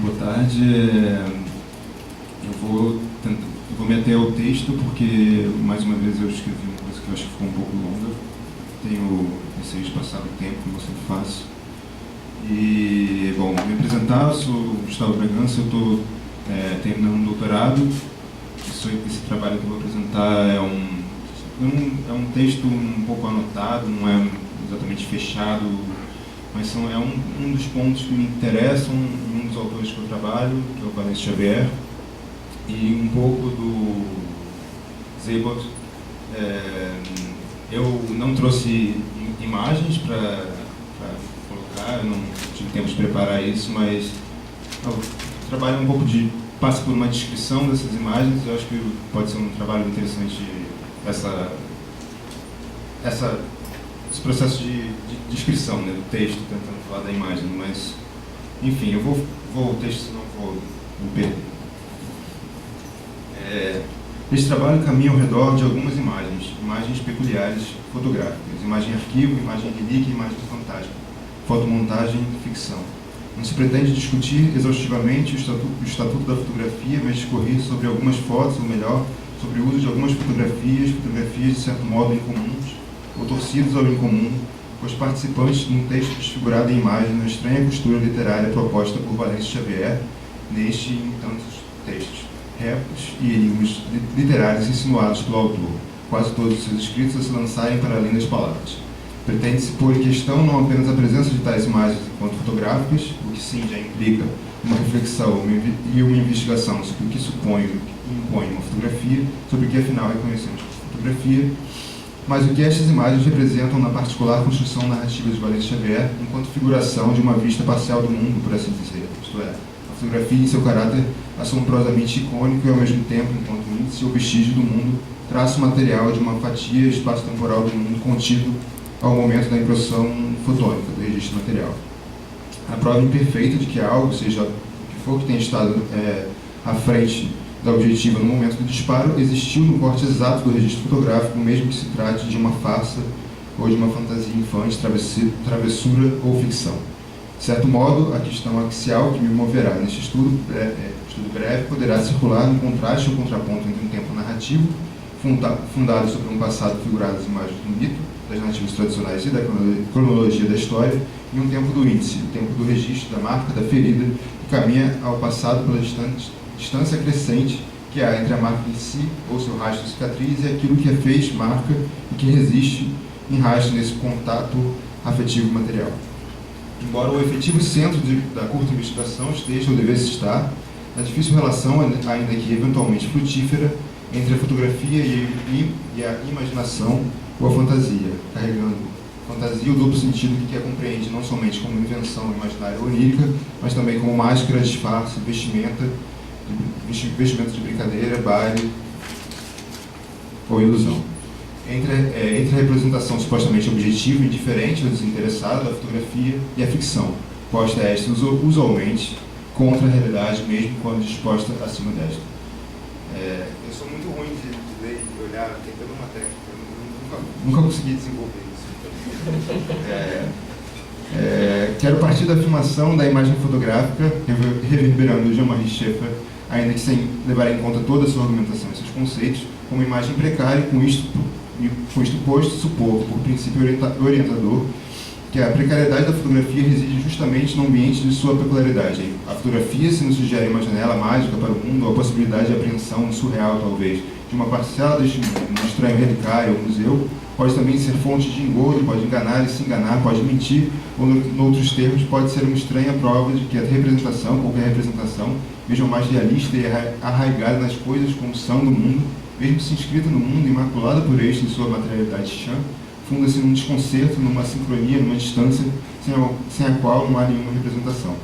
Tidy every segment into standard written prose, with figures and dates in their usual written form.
Boa tarde. Eu vou me ater ao texto porque, mais uma vez, eu escrevi uma coisa que eu acho que ficou um pouco longa. Tenho receio de passar o tempo, como eu sempre faço. E, bom, me apresentar, eu sou Gustavo Bragança, eu estou terminando um doutorado. Esse trabalho que eu vou apresentar é um texto um pouco anotado, não é exatamente fechado, mas é um dos pontos que me interessam, um dos autores que eu trabalho, que é o Valence Xavier, e um pouco do Seibold. Eu não trouxe imagens para colocar, eu não tive tempo de preparar isso, mas o trabalho é um pouco passa por uma descrição dessas imagens. Eu acho que pode ser um trabalho interessante esse processo de descrição, né, do texto, tentando falar da imagem, mas, enfim, eu vou o texto, senão vou me perder. Este trabalho caminha ao redor de algumas imagens peculiares fotográficas, imagem arquivo, imagem relíquia, imagem fantasma, fotomontagem e ficção. Não se pretende discutir exaustivamente o estatuto da fotografia, mas discorrer sobre algumas fotos, ou melhor, sobre o uso de algumas fotografias de certo modo incomuns, ou torcidos ao incomum, os participantes num texto desfigurado em imagem na estranha costura literária proposta por Valence Xavier neste e em tantos textos, réplicas e enigmas literários insinuados pelo autor, quase todos os seus escritos a se lançarem para além das palavras. Pretende-se pôr em questão não apenas a presença de tais imagens enquanto fotográficas, o que sim já implica uma reflexão e uma investigação sobre o que supõe e impõe uma fotografia, sobre o que afinal reconhecemos como fotografia, mas o que estas imagens representam na particular construção narrativa de Valence Xavier enquanto figuração de uma vista parcial do mundo, por assim dizer, isto é, a fotografia em seu caráter assombrosamente icônico e ao mesmo tempo, enquanto índice ou vestígio do mundo, traço material de uma fatia espaço-temporal do mundo contido ao momento da impressão fotônica do registro material. A prova imperfeita de que algo, seja o que for que tenha estado à frente da objetiva no momento do disparo, existiu no corte exato do registro fotográfico, mesmo que se trate de uma farsa ou de uma fantasia infante, travessura ou ficção. De certo modo, a questão axial que me moverá neste estudo breve poderá circular no contraste ou contraponto entre um tempo narrativo, fundado sobre um passado figurado nas imagens do mito, das narrativas tradicionais e da cronologia da história, e um tempo do índice, o tempo do registro, da marca, da ferida, que caminha ao passado pela distância crescente que há entre a marca em si, ou seu rastro de cicatriz, e aquilo que a fez marca e que resiste em rastro nesse contato afetivo material. Embora o efetivo centro da curta investigação esteja ou devesse estar na difícil relação, ainda que eventualmente frutífera, entre a fotografia e a imaginação ou a fantasia, carregando fantasia o duplo sentido que a compreende não somente como invenção imaginária onírica, mas também como máscara, disfarce, vestimenta de brincadeira, baile ou ilusão. Entre a representação supostamente objetiva e indiferente ou desinteressada da fotografia e a ficção, posta esta usualmente contra a realidade, mesmo quando disposta acima desta. Eu sou muito ruim de ler e olhar, tentando uma técnica, nunca consegui desenvolver isso. Quero partir da afirmação da imagem fotográfica, reverberando Jean-Marie Schaeffer, ainda que sem levar em conta toda a sua argumentação e seus conceitos, como imagem precária, com isto posto, supor, por princípio orientador, que a precariedade da fotografia reside justamente no ambiente de sua peculiaridade. A fotografia, se nos sugere uma janela mágica para o mundo, ou a possibilidade de apreensão surreal, talvez, de uma parcela deste mundo, num estranho relicário ou museu, pode também ser fonte de engodo, pode enganar e se enganar, pode mentir, ou, noutros termos, pode ser uma estranha prova de que a representação, qualquer representação, mesmo mais realista e arraigada nas coisas como são do mundo, mesmo se inscrita no mundo, imaculada por este em sua materialidade chã, funda-se num desconcerto, numa sincronia, numa distância, sem a qual não há nenhuma representação.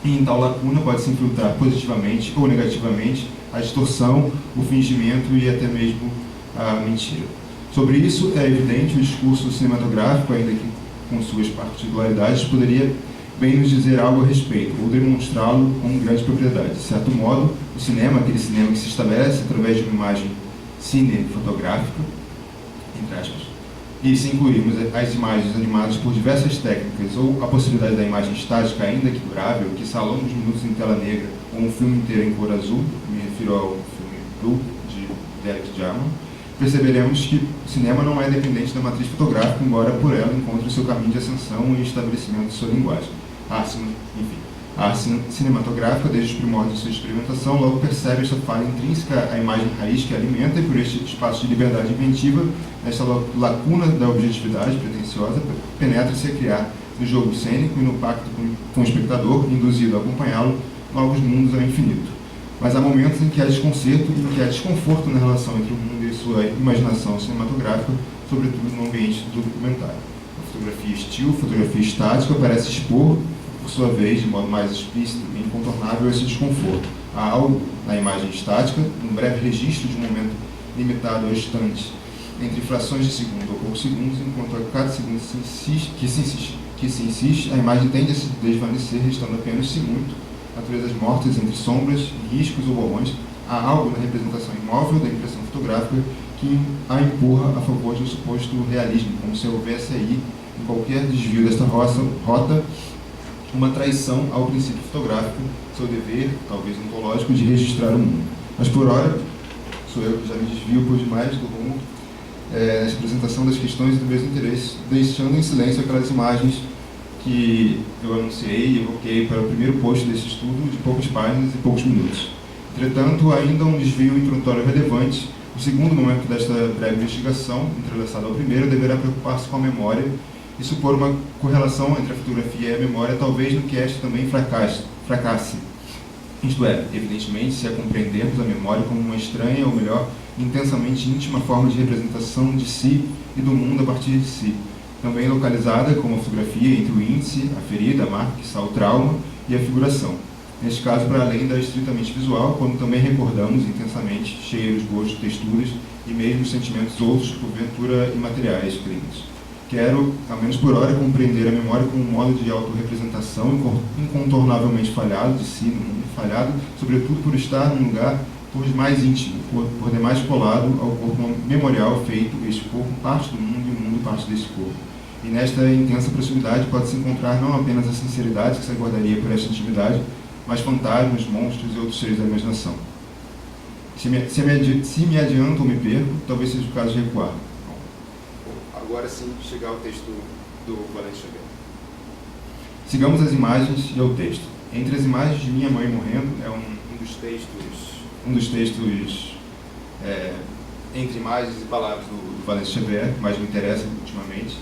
E em tal lacuna pode-se infiltrar positivamente ou negativamente a distorção, o fingimento e até mesmo a mentira. Sobre isso, é evidente, o discurso cinematográfico, ainda que com suas particularidades, poderia bem nos dizer algo a respeito, ou demonstrá-lo com grande propriedade. De certo modo, o cinema, aquele cinema que se estabelece através de uma imagem cinefotográfica, entre aspas, E se incluirmos as imagens animadas por diversas técnicas ou a possibilidade da imagem estática, ainda que durável, que são longos minutos em tela negra ou um filme inteiro em cor azul, me refiro ao filme Blue, de Derek Jarman, perceberemos que o cinema não é dependente da matriz fotográfica, embora por ela encontre o seu caminho de ascensão e estabelecimento de sua linguagem. A arte cinematográfica, desde os primórdios de sua experimentação, logo percebe esta falha intrínseca à imagem raiz que alimenta, e por este espaço de liberdade inventiva, esta lacuna da objetividade pretensiosa, penetra-se a criar no jogo cênico e no pacto com o espectador, induzido a acompanhá-lo, novos mundos ao infinito. Mas há momentos em que há desconcerto e em que há desconforto na relação entre o mundo e sua imaginação cinematográfica, sobretudo no ambiente do documentário. A fotografia estilo, fotografia estática, parece expor, por sua vez, de modo mais explícito e incontornável, esse desconforto. Há algo na imagem estática, um breve registro de um momento limitado ao instante, entre frações de segundo ou poucos segundos, enquanto a cada segundo que se insiste, a imagem tende a se desvanecer, restando apenas, se muito, naturezas mortas entre sombras, riscos ou borrões. Há algo na representação imóvel da impressão fotográfica que a empurra a favor de um suposto realismo, como se houvesse aí, em qualquer desvio desta rota, uma traição ao princípio fotográfico, seu dever, talvez ontológico, de registrar o mundo. Mas por ora, sou eu que já me desvio por demais do rumo nessa apresentação das questões e dos meus interesses, deixando em silêncio aquelas imagens que eu anunciei e evoquei para o primeiro post desse estudo, de poucas páginas e poucos minutos. Entretanto, ainda um desvio introdutório relevante. O segundo momento desta breve investigação, entrelaçado ao primeiro, deverá preocupar-se com a memória e supor uma correlação entre a fotografia e a memória, talvez no que esta também fracasse. Isto é, evidentemente, se a compreendermos a memória como uma estranha, ou melhor, intensamente íntima forma de representação de si e do mundo a partir de si, também localizada como a fotografia entre o índice, a ferida, a marca, que está o trauma, e a figuração. Neste caso, para além da estritamente visual, quando também recordamos intensamente cheiros, gostos, texturas e mesmo sentimentos outros, porventura imateriais, clínicos. Quero, ao menos por hora, compreender a memória como um modo de autorrepresentação incontornavelmente falhado de si no mundo, falhado, sobretudo por estar num lugar por demais íntimo, por demais colado ao corpo memorial feito, este corpo parte do mundo e o mundo parte deste corpo. E nesta intensa proximidade pode-se encontrar não apenas a sinceridade que se aguardaria por esta intimidade, mas fantasmas, monstros e outros seres da imaginação. Se me adianto ou me perco, talvez seja o caso de recuar. Agora sim, chegar ao texto do Valente Xavier. Sigamos as imagens e ao texto. Entre as imagens de minha mãe morrendo, é um dos textos entre imagens e palavras do Valente Xavier, mais me interessa ultimamente.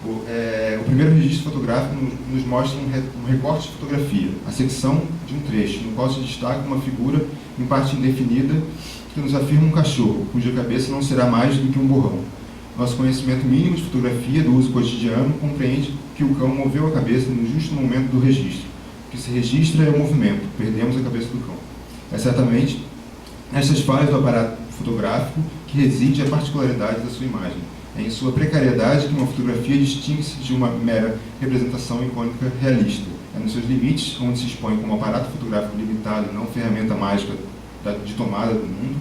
O primeiro registro fotográfico nos mostra um recorte de fotografia, a secção de um trecho, no qual se destaca uma figura em parte indefinida que nos afirma um cachorro, cuja cabeça não será mais do que um borrão. Nosso conhecimento mínimo de fotografia do uso cotidiano compreende que o cão moveu a cabeça no justo momento do registro. O que se registra é o movimento, perdemos a cabeça do cão. É certamente nestas falhas do aparato fotográfico que reside a particularidade da sua imagem. É em sua precariedade que uma fotografia distingue-se de uma mera representação icônica realista. É nos seus limites, onde se expõe como aparato fotográfico limitado e não ferramenta mágica de tomada do mundo,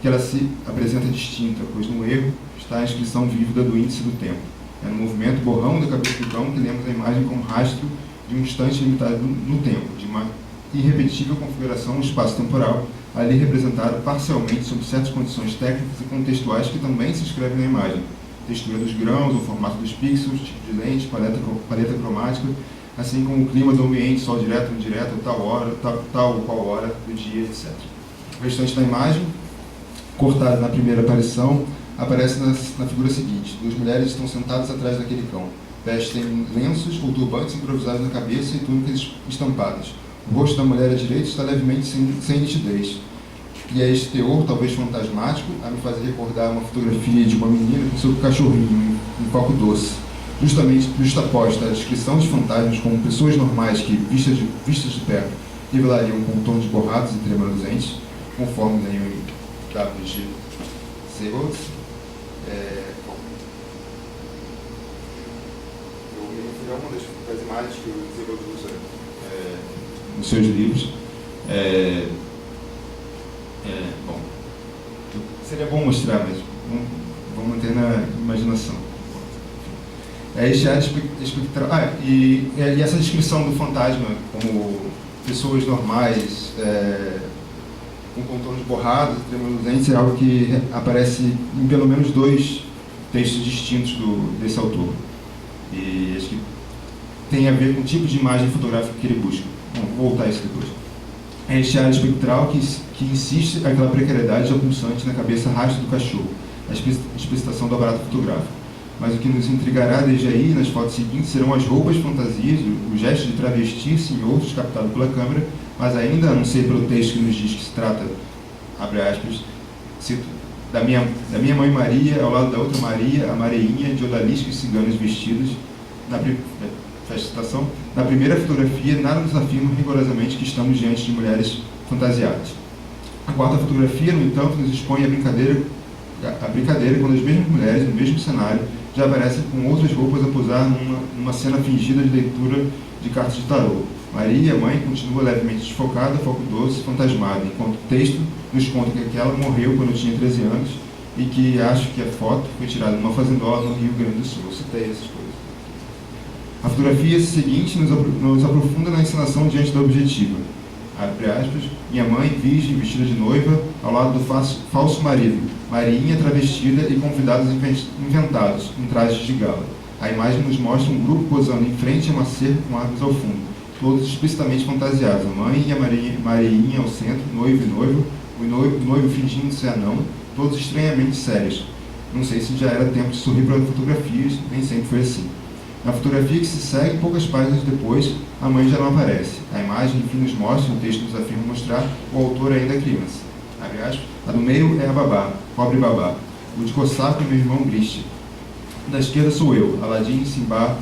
que ela se apresenta distinta, pois no erro está a inscrição vívida do índice do tempo. É no movimento borrão da cabeça do cão que lemos a imagem como rastro de um instante limitado no tempo, de uma irrepetível configuração espaço-temporal, ali representado parcialmente sob certas condições técnicas e contextuais que também se escrevem na imagem. Textura dos grãos, o formato dos pixels, tipo de lente, paleta cromática, assim como o clima do ambiente, sol direto, indireto, tal qual hora do dia, etc. O restante da imagem, cortada na primeira aparição, aparece na figura seguinte. Duas mulheres estão sentadas atrás daquele cão. Vestem lenços ou turbantes improvisados na cabeça e túnicas estampadas. O rosto da mulher à direita está levemente sem nitidez. E é este teor, talvez fantasmático, a me fazer recordar uma fotografia de uma menina com seu cachorrinho em foco doce. Justamente justaposta a descrição de fantasmas como pessoas normais que, vistas de perto, revelariam contornos borrados e tremeluzentes, conforme daí o W.G. Seibels. Eu me referi a uma das imagens que o Seibels usa nos seus livros. Bom, seria bom mostrar, mas vamos manter na imaginação. Este ar espectral... e essa descrição do fantasma como pessoas normais, com contornos borrados, tremulosentes, é algo que aparece em pelo menos 2 textos distintos desse autor. E acho que tem a ver com o tipo de imagem fotográfica que ele busca. Bom, vou voltar a isso depois. É este ar espectral que insiste aquela precariedade pulsante na cabeça rastro do cachorro, a explicitação do aparato fotográfico. Mas o que nos intrigará desde aí, nas fotos seguintes, serão as roupas, fantasias, o gesto de travestir-se em outros captado pela câmera, mas ainda, a não ser pelo texto que nos diz que se trata, abre aspas, cito, da minha mãe Maria, ao lado da outra Maria, a Mareinha, de odaliscos ciganos vestidos, fecha citação, na primeira fotografia, nada nos afirma rigorosamente que estamos diante de mulheres fantasiadas. A quarta fotografia, no entanto, nos expõe a brincadeira quando as mesmas mulheres, no mesmo cenário, já aparecem com outras roupas a posar numa cena fingida de leitura de cartas de tarô. Maria, mãe, continua levemente desfocada, foco doce, fantasmada, enquanto o texto nos conta que ela morreu quando tinha 13 anos e que acho que a foto foi tirada numa fazendola no Rio Grande do Sul. Eu citei essas coisas. A fotografia seguinte nos aprofunda na encenação diante da objetiva. Abre aspas, minha mãe, virgem, vestida de noiva, ao lado do falso marido, Marinha travestida e convidados inventados, em trajes de gala. A imagem nos mostra um grupo posando em frente a uma cerca com árvores ao fundo, todos explicitamente fantasiados. A mãe e a Marinha ao centro, noivo e noivo, o noivo fingindo ser anão, todos estranhamente sérios. Não sei se já era tempo de sorrir para fotografias, nem sempre foi assim. Na fotografia que se segue, poucas páginas depois, a mãe já não aparece. A imagem, enfim, nos mostra, o texto nos afirma mostrar, o autor ainda é criança. A do meio é a babá, pobre babá. O de Cosaco é meu irmão Griste. Da esquerda sou eu, Aladim, Simba,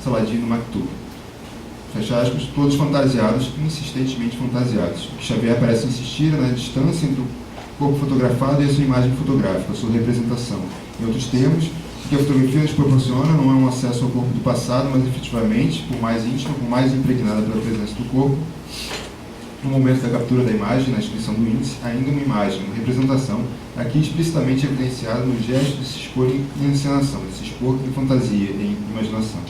Saladino, Maktub. Fecha aspas, todos fantasiados, insistentemente fantasiados. O que Xavier parece insistir é na distância entre o corpo fotografado e a sua imagem fotográfica, a sua representação. Em outros termos, o que a fotografia nos proporciona não é um acesso ao corpo do passado, mas efetivamente, por mais íntimo, por mais impregnada pela presença do corpo, no momento da captura da imagem, na inscrição do índice, ainda uma imagem, uma representação, aqui explicitamente evidenciada no gesto de se expor em encenação, de se expor em fantasia, em imaginação.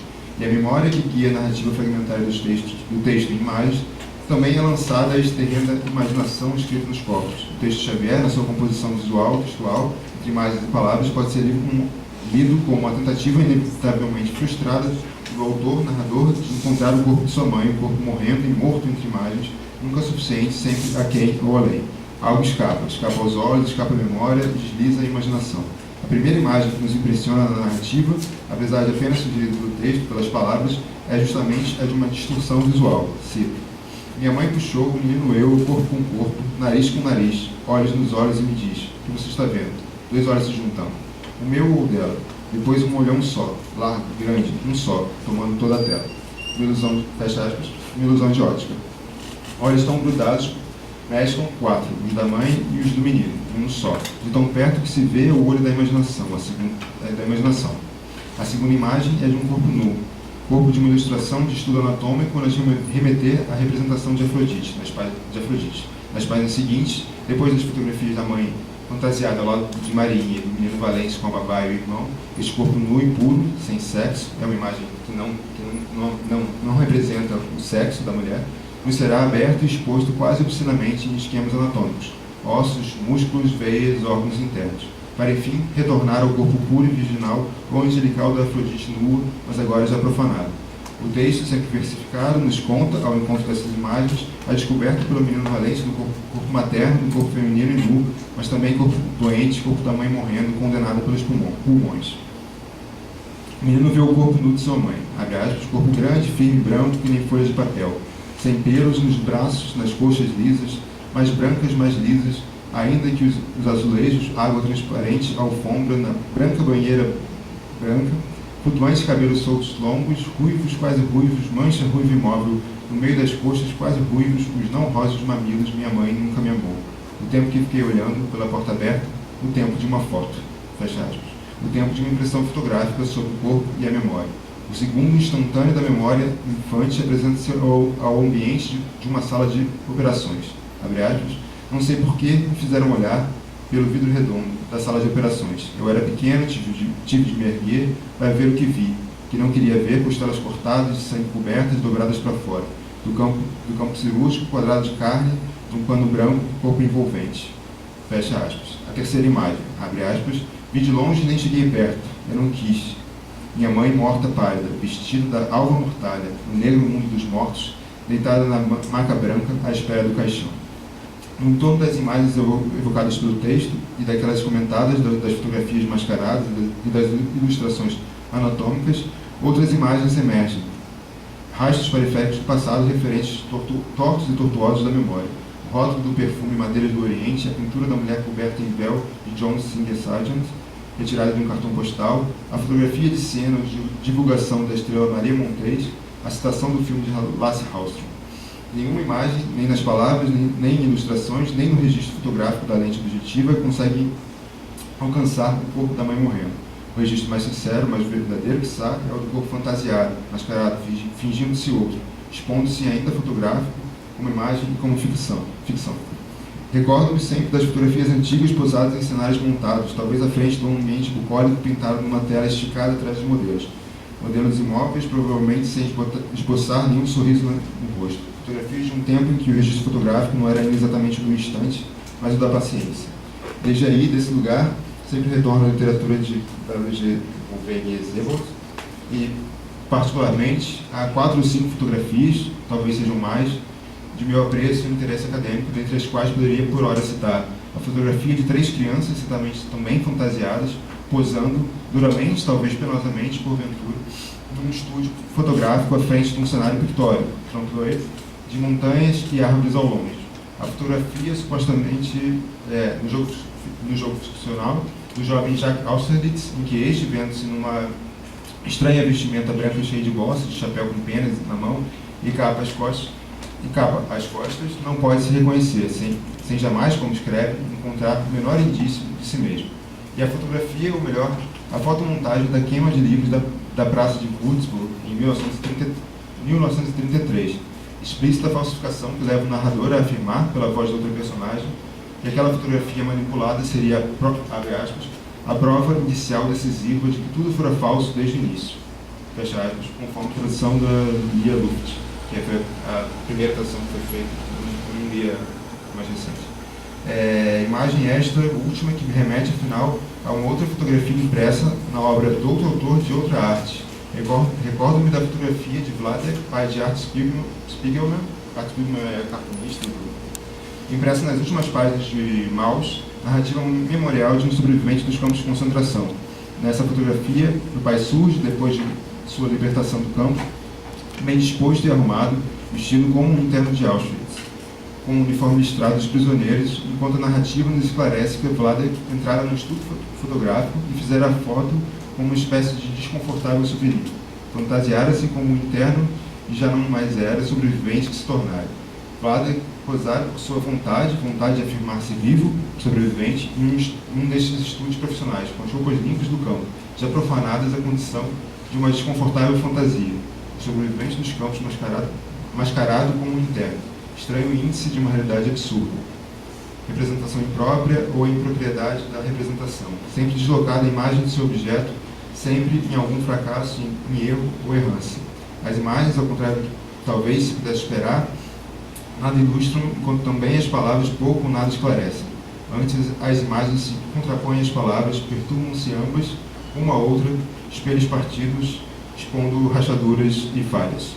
E a memória que guia a narrativa fragmentária do texto em imagens também é lançada a este terreno da imaginação escrita nos corpos. O texto de Xavier, na sua composição visual, textual, entre imagens e palavras, pode ser lido como uma tentativa inevitavelmente frustrada do autor, narrador, de encontrar o corpo de sua mãe, o corpo morrendo e morto entre imagens, nunca suficiente, sempre aquém ou além. Algo escapa aos olhos, escapa à memória, desliza a imaginação. A primeira imagem que nos impressiona na narrativa, apesar de apenas sugerida pelo texto, pelas palavras, é justamente a de uma distorção visual. Cito: minha mãe puxou o menino eu, corpo com corpo, nariz com nariz, olhos nos olhos e me diz: o que você está vendo? 2 olhos se juntando. O meu ou o dela. Depois um olhão só, largo, grande, um só, tomando toda a tela. Uma ilusão, fecha aspas, uma ilusão de ótica. Olhos tão grudados, mesclam 4, os da mãe e os do menino, um só, de tão perto que se vê o olho da imaginação. A segunda imagem é de um corpo nu, corpo de uma ilustração de estudo anatômico, onde remeter à representação de Afrodite. Nas páginas seguintes, depois das fotografias da mãe fantasiada ao lado de Marinha e do menino Valente com a babá e o irmão, este corpo nu e puro, sem sexo, é uma imagem que não representa o sexo da mulher, nos será aberto e exposto quase obscenamente em esquemas anatômicos, ossos, músculos, veias, órgãos internos, para enfim retornar ao corpo puro e virginal ou angelical da Afrodite nua, mas agora já profanado. O texto, sempre versificado, nos conta, ao encontro dessas imagens, a descoberta pelo menino Valente do corpo materno, do corpo feminino e nu, mas também corpo doente, corpo da mãe morrendo, condenada pelos pulmões. O menino vê o corpo nu de sua mãe, abre aspas, corpo grande, firme, branco, que nem folhas de papel, sem pelos nos braços, nas coxas lisas, mais brancas, mais lisas, ainda que os azulejos, água transparente, alfombra, na branca banheira branca, flutuantes cabelos soltos longos, ruivos, quase ruivos, mancha ruiva imóvel, no meio das coxas, quase ruivos, os não rosos mamilos, minha mãe nunca me amou. O tempo que fiquei olhando pela porta aberta, o tempo de uma foto, fecha aspas. O tempo de uma impressão fotográfica sobre o corpo e a memória. O segundo instantâneo da memória infante apresenta-se ao ambiente de uma sala de operações. Abre aspas. Não sei por que me fizeram olhar pelo vidro redondo da sala de operações. Eu era pequeno, tive de me erguer para ver o que vi. que não queria ver, costelas cortadas, de sangue cobertas, dobradas para fora, do campo cirúrgico, quadrado de carne, de um pano branco, corpo envolvente. Fecha aspas. A terceira imagem, abre aspas, vi de longe e nem cheguei perto, eu não quis. Minha mãe morta pálida, vestida da alva mortalha, no negro mundo dos mortos, deitada na maca branca, à espera do caixão. No entorno das imagens evocadas pelo texto e daquelas comentadas das fotografias mascaradas e das ilustrações anatômicas, outras imagens emergem. Rastros periféricos do passado referentes tortos e tortuosos da memória. O rótulo do perfume Madeira do Oriente, a pintura da mulher coberta em véu de John Singer Sargent, retirada de um cartão postal, a fotografia de cena de divulgação da estrela Maria Montez, a citação do filme de Lasse Hallström. Nenhuma imagem, nem nas palavras, nem em ilustrações, nem no registro fotográfico da lente objetiva consegue alcançar o corpo da mãe morrendo. O registro mais sincero, mais verdadeiro que sabe, é o do corpo fantasiado, mascarado, fingindo-se outro, expondo-se ainda fotográfico, como imagem e como ficção. Recordo-me sempre das fotografias antigas posadas em cenários montados, talvez à frente de um ambiente bucólico pintado numa tela esticada atrás dos modelos. Modelos imóveis, provavelmente sem esboçar nenhum sorriso no rosto. Fotografias de um tempo em que o registro fotográfico não era exatamente do instante, mas o da paciência. Desde aí, desse lugar, sempre retorno à literatura de W.G. Zebold e, particularmente, há 4 ou 5 fotografias, talvez sejam mais, de meu apreço e interesse acadêmico, dentre as quais poderia por hora citar a fotografia de 3 crianças, certamente também fantasiadas, posando duramente, talvez penosamente, porventura, num estúdio fotográfico à frente de um cenário pictórico, de montanhas e árvores ao longe. A fotografia, supostamente, no jogo ficcional, do jovem Jacques Austerlitz, em que este, vendo-se numa estranha vestimenta branca cheia de bolsas, de chapéu com penas na mão e capa às costas, não pode se reconhecer, sem jamais, como escreve, encontrar o menor indício de si mesmo. E a fotografia, ou melhor, a fotomontagem da queima de livros da Praça de Würzburg, em 1933, explícita falsificação que leva o narrador a afirmar, pela voz de outra personagem, que aquela fotografia manipulada seria, abre aspas, a prova inicial decisiva de que tudo fora falso desde o início, fecha aspas, conforme a tradução da Lia Luft, que foi a primeira tradução que foi feita em um dia mais recente. Imagem esta, última, que me remete, afinal, a uma outra fotografia impressa na obra de outro autor de outra arte. Recordo-me da fotografia de Vladek, pai de Art Spiegelman, Art Spiegelman é cartunista, impressa nas últimas páginas de Maus, narrativa memorial de um sobrevivente dos campos de concentração. Nessa fotografia, o pai surge, depois de sua libertação do campo, bem disposto e arrumado, vestido como um interno de Auschwitz, com um uniforme listrado dos prisioneiros, enquanto a narrativa nos esclarece que Vladek entrara no estudo fotográfico e fizera a foto como uma espécie de desconfortável souvenir. Fantasiara-se como um interno e já não mais era sobrevivente que se tornara. Vladek posara por sua vontade de afirmar-se vivo, sobrevivente, em um destes estúdios profissionais, com as roupas limpas do campo, já profanadas à condição de uma desconfortável fantasia. O sobrevivente dos campos mascarado como um interno, estranho índice de uma realidade absurda. Representação imprópria ou impropriedade da representação, sempre deslocada a imagem de seu objeto, sempre em algum fracasso, em erro ou errância. As imagens, ao contrário do que talvez se pudesse esperar, nada ilustram, enquanto também as palavras pouco ou nada esclarecem. Antes, as imagens se contrapõem às palavras, perturbam-se ambas, uma a outra, espelhos partidos, expondo rachaduras e falhas.